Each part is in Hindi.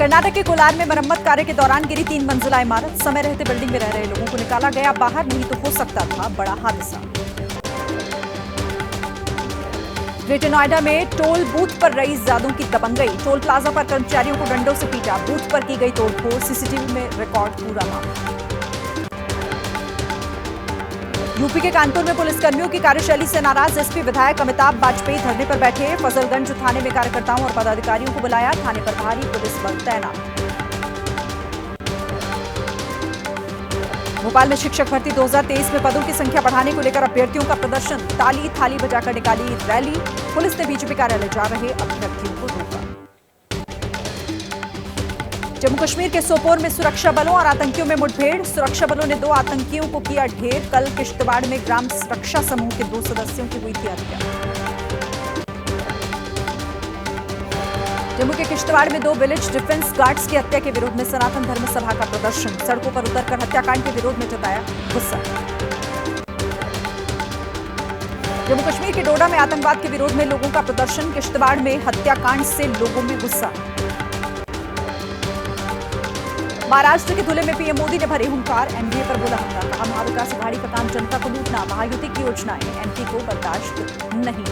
कर्नाटक के कोलार में मरम्मत कार्य के दौरान गिरी 3 मंजिला इमारत। समय रहते बिल्डिंग में रह रहे लोगों को निकाला गया बाहर, नहीं तो हो सकता था बड़ा हादसा। ग्रेटर नोएडा में टोल बूथ पर रईसजादों की दबंगई। टोल प्लाजा पर कर्मचारियों को डंडों से पीटा, बूथ पर की गई तोड़फोड़। सीसीटीवी में रिकॉर्ड पूरा मामला। यूपी के कानपुर में पुलिसकर्मियों की कार्यशैली से नाराज एसपी विधायक अमिताभ वाजपेयी धरने पर बैठे। फजलगंज थाने में कार्यकर्ताओं और पदाधिकारियों को बुलाया, थाने पर भारी पुलिस बल तैनात। भोपाल में शिक्षक भर्ती 2023 में पदों की संख्या बढ़ाने को लेकर अभ्यर्थियों का प्रदर्शन। ताली थाली बजाकर निकाली रैली। पुलिस ने बीजेपी कार्यालय जा रहे अभ्यर्थियों को रोका। जम्मू कश्मीर के सोपोर में सुरक्षा बलों और आतंकियों में मुठभेड़। सुरक्षा बलों ने 2 आतंकियों को किया ढेर। कल किश्तवाड़ में ग्राम सुरक्षा समूह के 2 सदस्यों की हुई थी हत्या। जम्मू के किश्तवाड़ में 2 विलेज डिफेंस गार्ड्स की हत्या के विरोध में सनातन धर्म सभा का प्रदर्शन। सड़कों पर उतरकर हत्याकांड के विरोध में जताया गुस्सा। जम्मू कश्मीर के डोडा में आतंकवाद के विरोध में लोगों का प्रदर्शन। किश्तवाड़ में हत्याकांड से लोगों में गुस्सा। महाराष्ट्र के धुले में पीएम मोदी ने भरे हुंकार। एनडीए पर बोला हमला, कहा महाविकास अघाड़ी का काम जनता को लूटना। महायुति की योजनाएं एमपी को बर्दाश्त नहीं।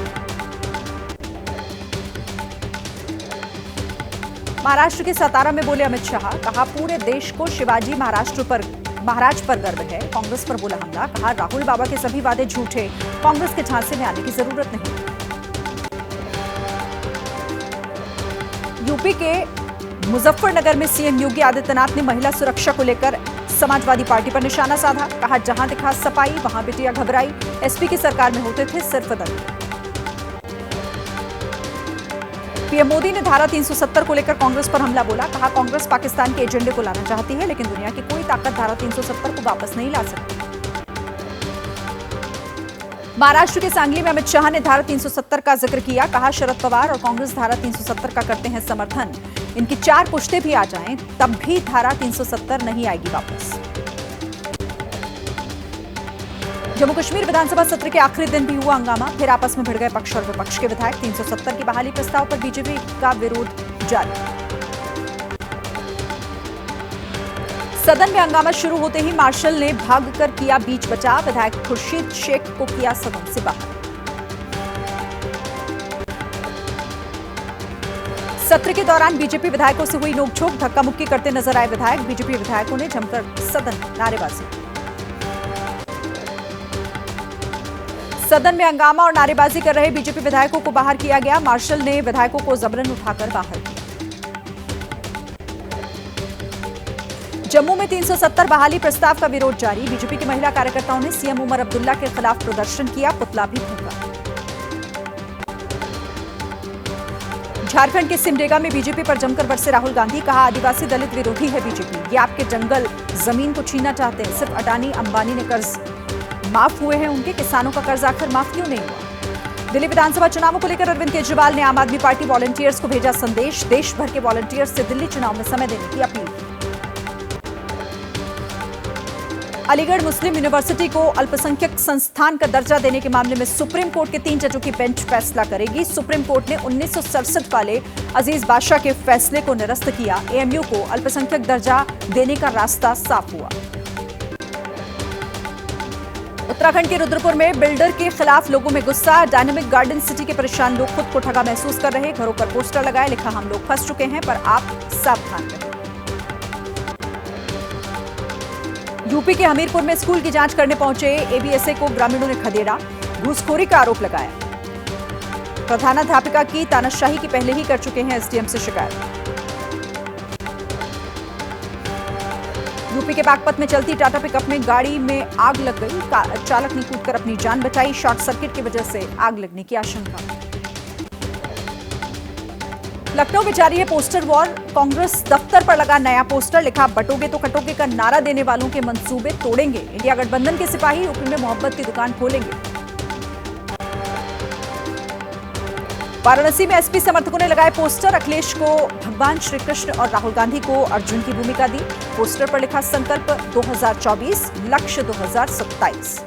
महाराष्ट्र के सातारा में बोले अमित शाह, कहा पूरे देश को शिवाजी महाराज पर गर्व है। कांग्रेस पर बोला हमला, कहा राहुल बाबा के सभी वादे झूठे, कांग्रेस के झांसे में आने की जरूरत नहीं। यूपी के मुजफ्फरनगर में सीएम योगी आदित्यनाथ ने महिला सुरक्षा को लेकर समाजवादी पार्टी पर निशाना साधा। कहा जहां दिखा सफाई वहां बिटिया घबराई। एसपी की सरकार में होते थे सिर्फ दल। पीएम मोदी ने धारा 370 को लेकर कांग्रेस पर हमला बोला। कहा कांग्रेस पाकिस्तान के एजेंडे को लाना चाहती है, लेकिन दुनिया की कोई ताकत धारा 370 को वापस नहीं ला सकती। महाराष्ट्र के सांगली में अमित शाह ने धारा 370 का जिक्र किया। कहा शरद पवार और कांग्रेस धारा 370 का करते हैं समर्थन। इनकी 4 पुश्ते भी आ जाएं, तब भी धारा 370 नहीं आएगी वापस। जम्मू कश्मीर विधानसभा सत्र के आखिरी दिन भी हुआ हंगामा। फिर आपस में भिड़ गए पक्ष और विपक्ष के विधायक। 370 की बहाली प्रस्ताव पर बीजेपी का विरोध जारी। सदन में हंगामा शुरू होते ही मार्शल ने भागकर किया बीच बचाव। विधायक खुर्शीद शेख को किया सदन से बाहर। सत्र के दौरान बीजेपी विधायकों से हुई नोकझोंक। धक्का मुक्की करते नजर आए विधायक। बीजेपी विधायकों ने जमकर सदन नारेबाजी। सदन में हंगामा और नारेबाजी कर रहे बीजेपी विधायकों को बाहर किया गया। मार्शल ने विधायकों को जबरन उठाकर बाहर किया। जम्मू में 370 बहाली प्रस्ताव का विरोध जारी। बीजेपी की महिला कार्यकर्ताओं ने सीएम उमर अब्दुल्ला के खिलाफ प्रदर्शन किया, पुतला भी फूंका। झारखंड के सिमडेगा में बीजेपी पर जमकर बरसे राहुल गांधी। कहा आदिवासी दलित विरोधी है बीजेपी, ये आपके जंगल जमीन को छीनना चाहते हैं। सिर्फ अडानी अंबानी ने कर्ज माफ हुए हैं, उनके किसानों का कर्ज आखिर माफ क्यों नहीं हुआ। दिल्ली विधानसभा चुनावों को लेकर अरविंद केजरीवाल ने आम आदमी पार्टी वॉलंटियर्स को भेजा संदेश। देश भर के वॉलंटियर्स से दिल्ली चुनाव में समय देने की अपील। अलीगढ़ मुस्लिम यूनिवर्सिटी को अल्पसंख्यक संस्थान का दर्जा देने के मामले में सुप्रीम कोर्ट के 3 जजों की बेंच फैसला करेगी। सुप्रीम कोर्ट ने 1967 वाले अजीज बादशाह के फैसले को निरस्त किया। एएमयू को अल्पसंख्यक दर्जा देने का रास्ता साफ हुआ। उत्तराखंड के रुद्रपुर में बिल्डर के खिलाफ लोगों में गुस्सा। डायनामिक गार्डन सिटी के परेशान लोग खुद को ठगा महसूस कर रहे। घरों पर पोस्टर लगाए, लिखा हम लोग फंस चुके हैं, पर आप सावधान रहें। यूपी के हमीरपुर में स्कूल की जांच करने पहुंचे एबीएसए को ग्रामीणों ने खदेड़ा, घूसखोरी का आरोप लगाया। प्रधानाध्यापिका की तानाशाही की पहले ही कर चुके हैं एसडीएम से शिकायत। यूपी के बागपत में चलती टाटा पिकअप में गाड़ी में आग लग गई। चालक ने कूदकर अपनी जान बचाई। शॉर्ट सर्किट की वजह से आग लगने की आशंका। लखनऊ में जारी है पोस्टर वॉर। कांग्रेस दफ्तर पर लगा नया पोस्टर, लिखा बटोगे तो कटोगे का नारा देने वालों के मंसूबे तोड़ेंगे। इंडिया गठबंधन के सिपाही यूपी में मोहब्बत की दुकान खोलेंगे। वाराणसी में एसपी समर्थकों ने लगाए पोस्टर। अखिलेश को भगवान श्री कृष्ण और राहुल गांधी को अर्जुन की भूमिका दी। पोस्टर पर लिखा संकल्प 2024, लक्ष्य 2027।